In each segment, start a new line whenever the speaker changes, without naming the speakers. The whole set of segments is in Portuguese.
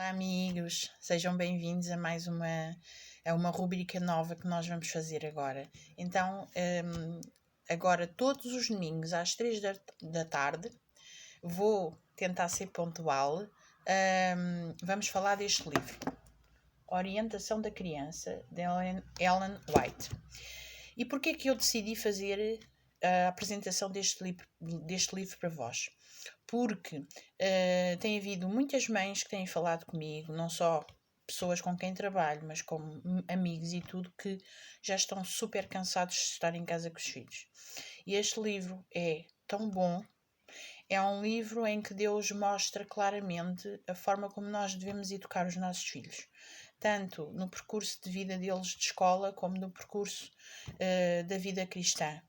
Olá, amigos, sejam bem-vindos a mais uma rubrica nova que nós vamos fazer agora. Então, agora todos os domingos às 3 da tarde, vou tentar ser pontual. Vamos falar deste livro, Orientação da Criança, de Ellen White. E porquê que eu decidi fazer a apresentação deste livro para vós? Porque tem havido muitas mães que têm falado comigo, não só pessoas com quem trabalho, mas como amigos e tudo, que já estão super cansados de estar em casa com os filhos. E este livro é tão bom. É um livro em que Deus mostra claramente a forma como nós devemos educar os nossos filhos, tanto no percurso de vida deles de escola, como no percurso da vida cristã.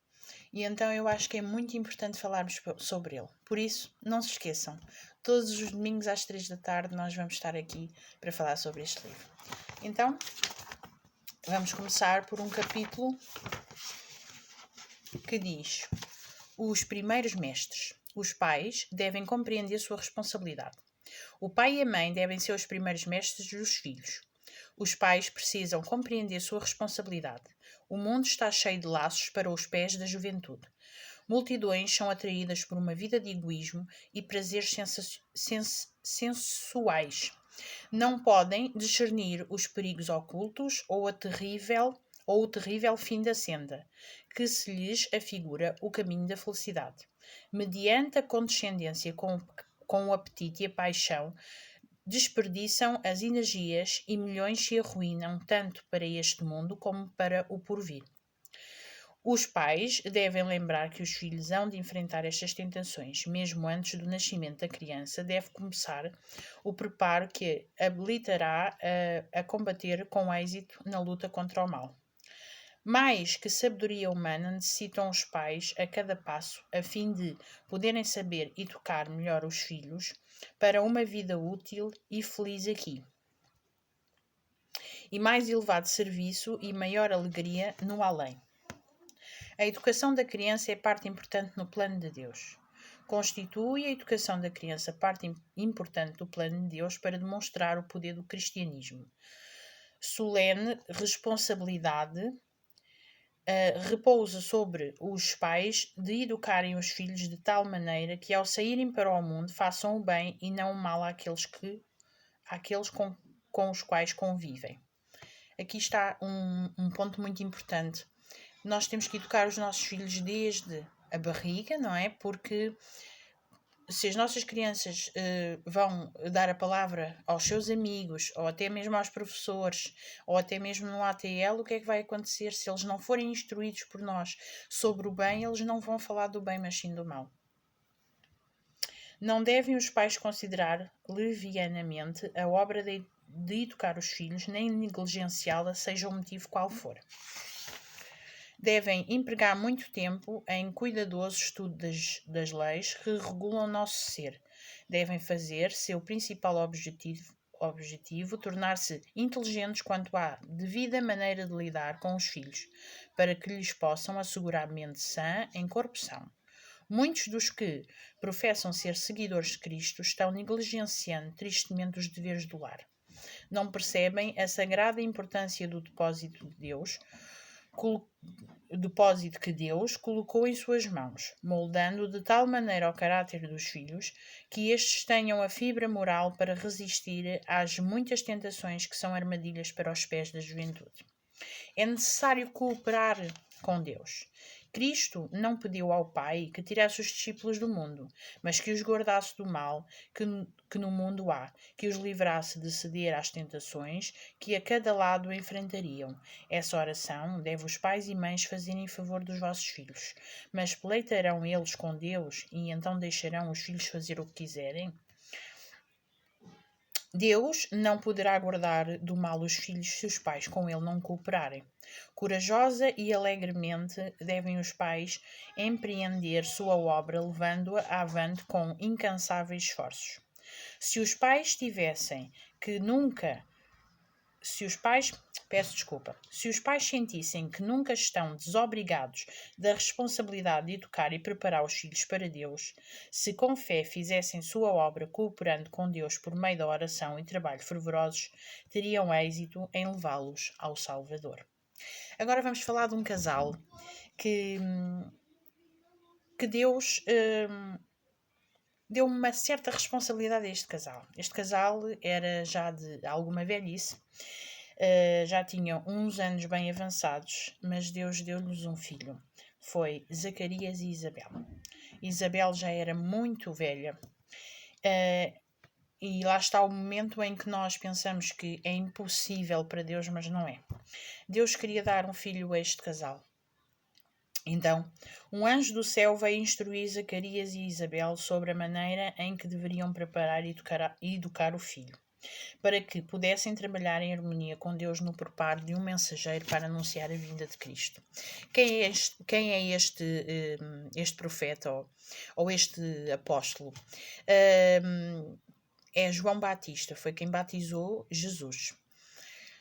E então eu acho que é muito importante falarmos sobre ele. Por isso, não se esqueçam, todos os domingos às 3 da tarde nós vamos estar aqui para falar sobre este livro. Então, vamos começar por um capítulo que diz: Os primeiros mestres. Os pais devem compreender sua responsabilidade. O pai e a mãe devem ser os primeiros mestres dos filhos. Os pais precisam compreender sua responsabilidade. O mundo está cheio de laços para os pés da juventude. Multidões são atraídas por uma vida de egoísmo e prazeres sensuais. Não podem discernir os perigos ocultos ou o terrível fim da senda, que se lhes afigura o caminho da felicidade. Mediante a condescendência com o apetite e a paixão, desperdiçam as energias e milhões se arruinam tanto para este mundo como para o porvir. Os pais devem lembrar que os filhos hão de enfrentar estas tentações. Mesmo antes do nascimento da criança, deve começar o preparo que habilitará a combater com êxito na luta contra o mal. Mais que sabedoria humana, necessitam os pais a cada passo, a fim de poderem saber educar melhor os filhos para uma vida útil e feliz aqui. E mais elevado serviço e maior alegria no além. A educação da criança é parte importante no plano de Deus. Constitui a educação da criança parte importante do plano de Deus para demonstrar o poder do cristianismo. Solene responsabilidade repousa sobre os pais de educarem os filhos de tal maneira que, ao saírem para o mundo, façam o bem e não o mal àqueles com os quais convivem. Aqui está um ponto muito importante. Nós temos que educar os nossos filhos desde a barriga, não é? Porque se as nossas crianças vão dar a palavra aos seus amigos, ou até mesmo aos professores, ou até mesmo no ATL, o que é que vai acontecer? Se eles não forem instruídos por nós sobre o bem, eles não vão falar do bem, mas sim do mal. Não devem os pais considerar levianamente a obra de educar os filhos, nem negligenciá-la, seja o motivo qual for. Devem empregar muito tempo em cuidadoso estudo das leis que regulam o nosso ser. Devem fazer seu principal objetivo tornar-se inteligentes quanto à devida maneira de lidar com os filhos, para que lhes possam assegurar mente sã em corpo são. Muitos dos que professam ser seguidores de Cristo estão negligenciando tristemente os deveres do lar. Não percebem a sagrada importância do depósito que Deus colocou em suas mãos, moldando de tal maneira o caráter dos filhos que estes tenham a fibra moral para resistir às muitas tentações que são armadilhas para os pés da juventude. É necessário cooperar com Deus. Cristo não pediu ao Pai que tirasse os discípulos do mundo, mas que os guardasse do mal que no mundo há, que os livrasse de ceder às tentações que a cada lado enfrentariam. Essa oração deve os pais e mães fazerem em favor dos vossos filhos. Mas pleitarão eles com Deus e então deixarão os filhos fazer o que quiserem? Deus não poderá guardar do mal os filhos se os pais com ele não cooperarem. Corajosa e alegremente devem os pais empreender sua obra, levando-a avante com incansáveis esforços. Se os pais tivessem que nunca Se os pais sentissem que nunca estão desobrigados da responsabilidade de educar e preparar os filhos para Deus, se com fé fizessem sua obra cooperando com Deus por meio da oração e trabalho fervorosos, teriam êxito em levá-los ao Salvador. Agora vamos falar de um casal que Deus deu uma certa responsabilidade a este casal. Este casal era já de alguma velhice, já tinham uns anos bem avançados, mas Deus deu-lhes um filho. Foi Zacarias e Isabel. Isabel já era muito velha. E lá está o momento em que nós pensamos que é impossível para Deus, mas não é. Deus queria dar um filho a este casal. Então, um anjo do céu veio instruir Zacarias e Isabel sobre a maneira em que deveriam preparar e educar o filho, para que pudessem trabalhar em harmonia com Deus no preparo de um mensageiro para anunciar a vinda de Cristo. Quem é este profeta ou este apóstolo? É João Batista, foi quem batizou Jesus.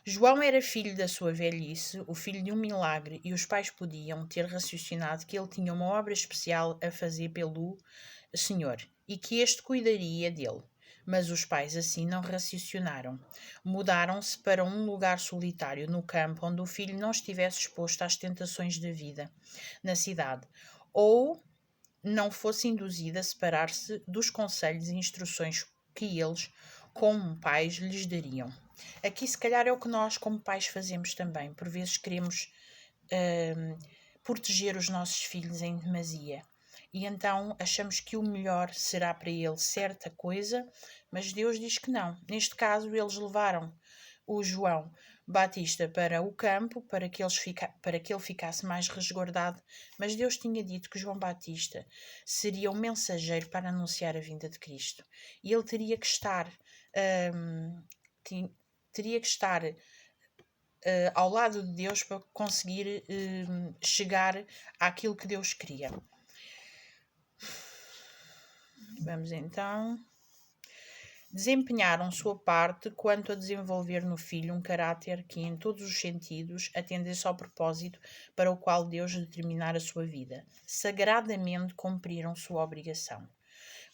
João era filho da sua velhice, o filho de um milagre, e os pais podiam ter raciocinado que ele tinha uma obra especial a fazer pelo Senhor e que este cuidaria dele. Mas os pais assim não raciocinaram. Mudaram-se para um lugar solitário no campo onde o filho não estivesse exposto às tentações da vida na cidade, ou não fosse induzido a separar-se dos conselhos e instruções que eles, como pais, lhes dariam. Aqui, se calhar, é o que nós, como pais, fazemos também. Por vezes queremos proteger os nossos filhos em demasia. E então achamos que o melhor será para ele certa coisa, mas Deus diz que não. Neste caso, eles levaram o João Batista para o campo, para que ele ficasse mais resguardado, mas Deus tinha dito que João Batista seria um mensageiro para anunciar a vinda de Cristo. E ele teria que estar ao lado de Deus para conseguir chegar àquilo que Deus queria. Vamos então. Desempenharam sua parte quanto a desenvolver no filho um caráter que, em todos os sentidos, atendesse ao propósito para o qual Deus determinara a sua vida. Sagradamente cumpriram sua obrigação.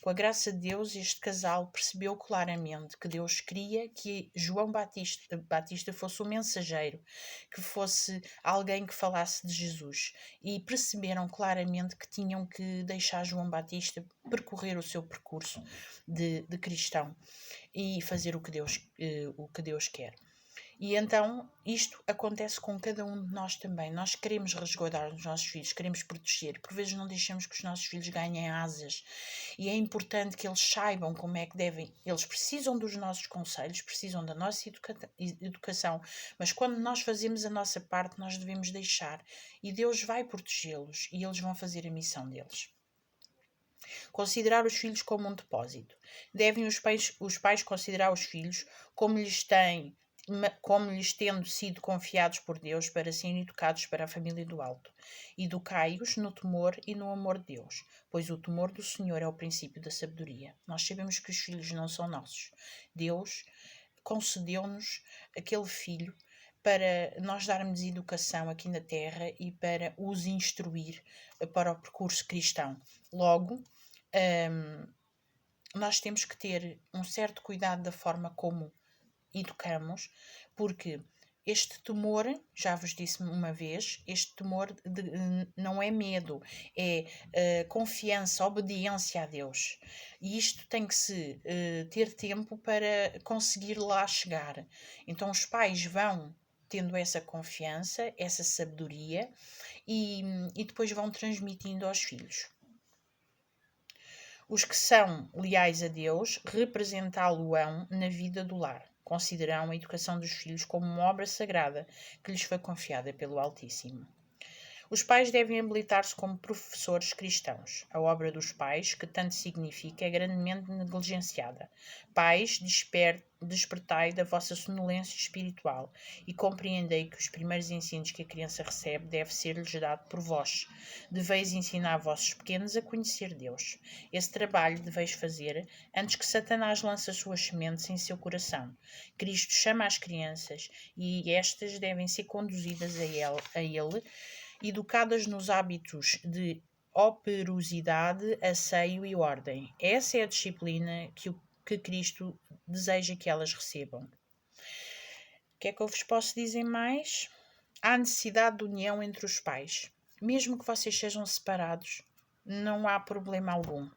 Com a graça de Deus, este casal percebeu claramente que Deus queria que João Batista fosse um mensageiro, que fosse alguém que falasse de Jesus. E perceberam claramente que tinham que deixar João Batista percorrer o seu percurso de cristão e fazer o que Deus quer. E então isto acontece com cada um de nós também. Nós queremos resguardar os nossos filhos, queremos proteger. Por vezes não deixamos que os nossos filhos ganhem asas. E é importante que eles saibam como é que devem. Eles precisam dos nossos conselhos, precisam da nossa educação. Mas quando nós fazemos a nossa parte, nós devemos deixar. E Deus vai protegê-los e eles vão fazer a missão deles. Considerar os filhos como um depósito. Devem os pais considerar os filhos como lhes tendo sido confiados por Deus para serem educados para a família do alto. Educai-os no temor e no amor de Deus, pois o temor do Senhor é o princípio da sabedoria. Nós sabemos que os filhos não são nossos. Deus concedeu-nos aquele filho para nós darmos educação aqui na terra e para os instruir para o percurso cristão. Logo, nós temos que ter um certo cuidado da forma como educamos, porque este temor, já vos disse uma vez, este temor não é medo, é confiança, obediência a Deus. E isto tem que se ter tempo para conseguir lá chegar. Então os pais vão tendo essa confiança, essa sabedoria e depois vão transmitindo aos filhos. Os que são leais a Deus representá-lo-ão na vida do lar. Considerarão a educação dos filhos como uma obra sagrada que lhes foi confiada pelo Altíssimo. Os pais devem habilitar-se como professores cristãos. A obra dos pais, que tanto significa, é grandemente negligenciada. Pais, despertai da vossa sonolência espiritual e compreendei que os primeiros ensinos que a criança recebe deve ser-lhes dado por vós. Deveis ensinar vossos pequenos a conhecer Deus. Esse trabalho deveis fazer antes que Satanás lance as suas sementes em seu coração. Cristo chama as crianças e estas devem ser conduzidas a ele educadas nos hábitos de operosidade, asseio e ordem. Essa é a disciplina que Cristo deseja que elas recebam. O que é que eu vos posso dizer mais? Há necessidade de união entre os pais. Mesmo que vocês sejam separados, não há problema algum.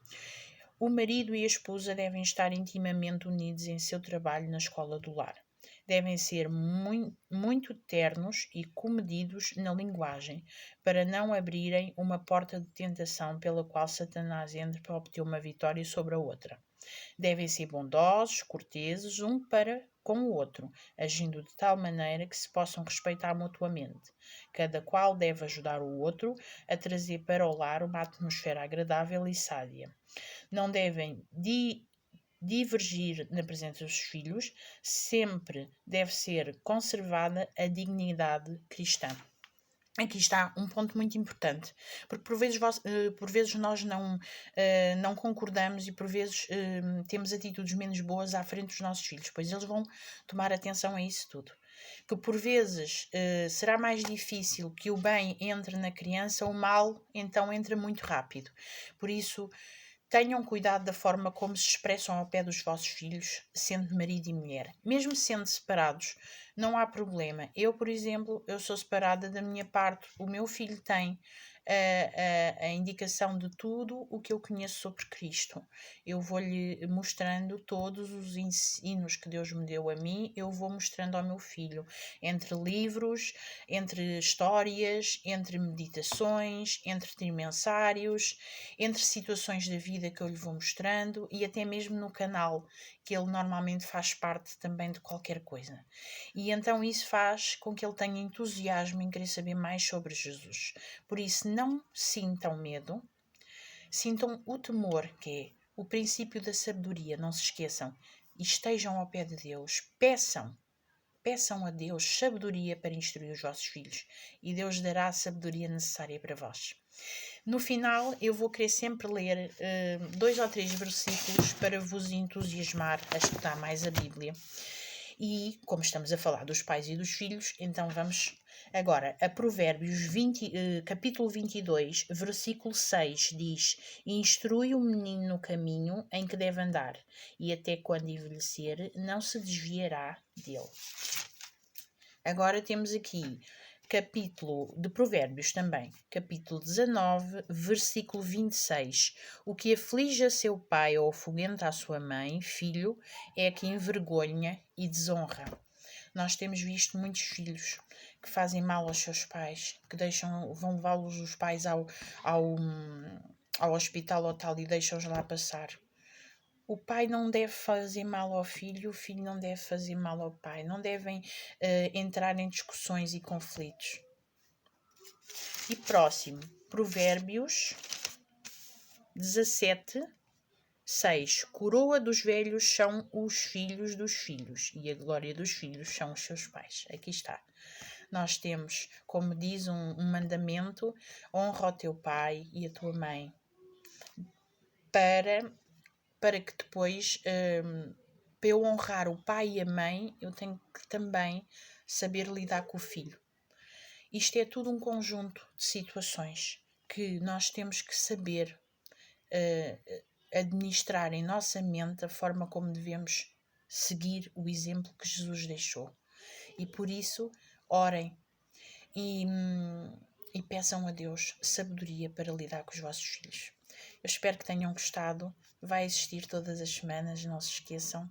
O marido e a esposa devem estar intimamente unidos em seu trabalho na escola do lar. Devem ser muito ternos e comedidos na linguagem, para não abrirem uma porta de tentação pela qual Satanás entra para obter uma vitória sobre a outra. Devem ser bondosos, corteses, um para com o outro, agindo de tal maneira que se possam respeitar mutuamente. Cada qual deve ajudar o outro a trazer para o lar uma atmosfera agradável e sádia. Não devem divergir na presença dos filhos, sempre deve ser conservada a dignidade cristã. Aqui está um ponto muito importante, porque por vezes nós não concordamos e por vezes temos atitudes menos boas à frente dos nossos filhos, pois eles vão tomar atenção a isso tudo. Que por vezes será mais difícil que o bem entre na criança, o mal então entra muito rápido. Por isso, tenham cuidado da forma como se expressam ao pé dos vossos filhos, sendo marido e mulher. Mesmo sendo separados, não há problema. Eu, por exemplo, eu sou separada da minha parte. O meu filho tem a indicação de tudo o que eu conheço sobre Cristo. Eu vou-lhe mostrando todos os ensinos que Deus me deu a mim, eu vou mostrando ao meu filho, entre livros, entre histórias, entre meditações, entre trimensários, entre situações da vida que eu lhe vou mostrando e até mesmo no canal, que ele normalmente faz parte também de qualquer coisa. E então isso faz com que ele tenha entusiasmo em querer saber mais sobre Jesus. Por isso, não sintam medo, sintam o temor, que é o princípio da sabedoria, não se esqueçam, e estejam ao pé de Deus, peçam a Deus sabedoria para instruir os vossos filhos, e Deus dará a sabedoria necessária para vós. No final, eu vou querer sempre ler 2 ou 3 versículos para vos entusiasmar a estudar mais a Bíblia. E, como estamos a falar dos pais e dos filhos, então vamos agora a Provérbios capítulo 22, versículo 6, diz: Instrui o menino no caminho em que deve andar, e até quando envelhecer não se desviará dele. Agora temos aqui capítulo de Provérbios também, capítulo 19, versículo 26. O que aflige a seu pai ou afugenta a sua mãe, filho, é que envergonha e desonra. Nós temos visto muitos filhos que fazem mal aos seus pais, que vão levá-los os pais ao hospital ou tal e deixam-os lá passar. O pai não deve fazer mal ao filho, o filho não deve fazer mal ao pai. Não devem entrar em discussões e conflitos. E próximo, Provérbios 17, 6. Coroa dos velhos são os filhos dos filhos, e a glória dos filhos são os seus pais. Aqui está. Nós temos, como diz um mandamento, honra o teu pai e a tua mãe, para que depois, para eu honrar o pai e a mãe, eu tenho que também saber lidar com o filho. Isto é tudo um conjunto de situações que nós temos que saber administrar em nossa mente a forma como devemos seguir o exemplo que Jesus deixou. E por isso, orem e peçam a Deus sabedoria para lidar com os vossos filhos. Eu espero que tenham gostado. Vai existir todas as semanas, não se esqueçam.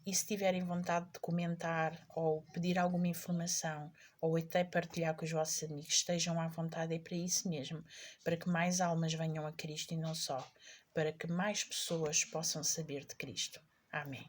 E se tiverem vontade de comentar ou pedir alguma informação ou até partilhar com os vossos amigos, estejam à vontade, é para isso mesmo, para que mais almas venham a Cristo e não só, para que mais pessoas possam saber de Cristo. Amém.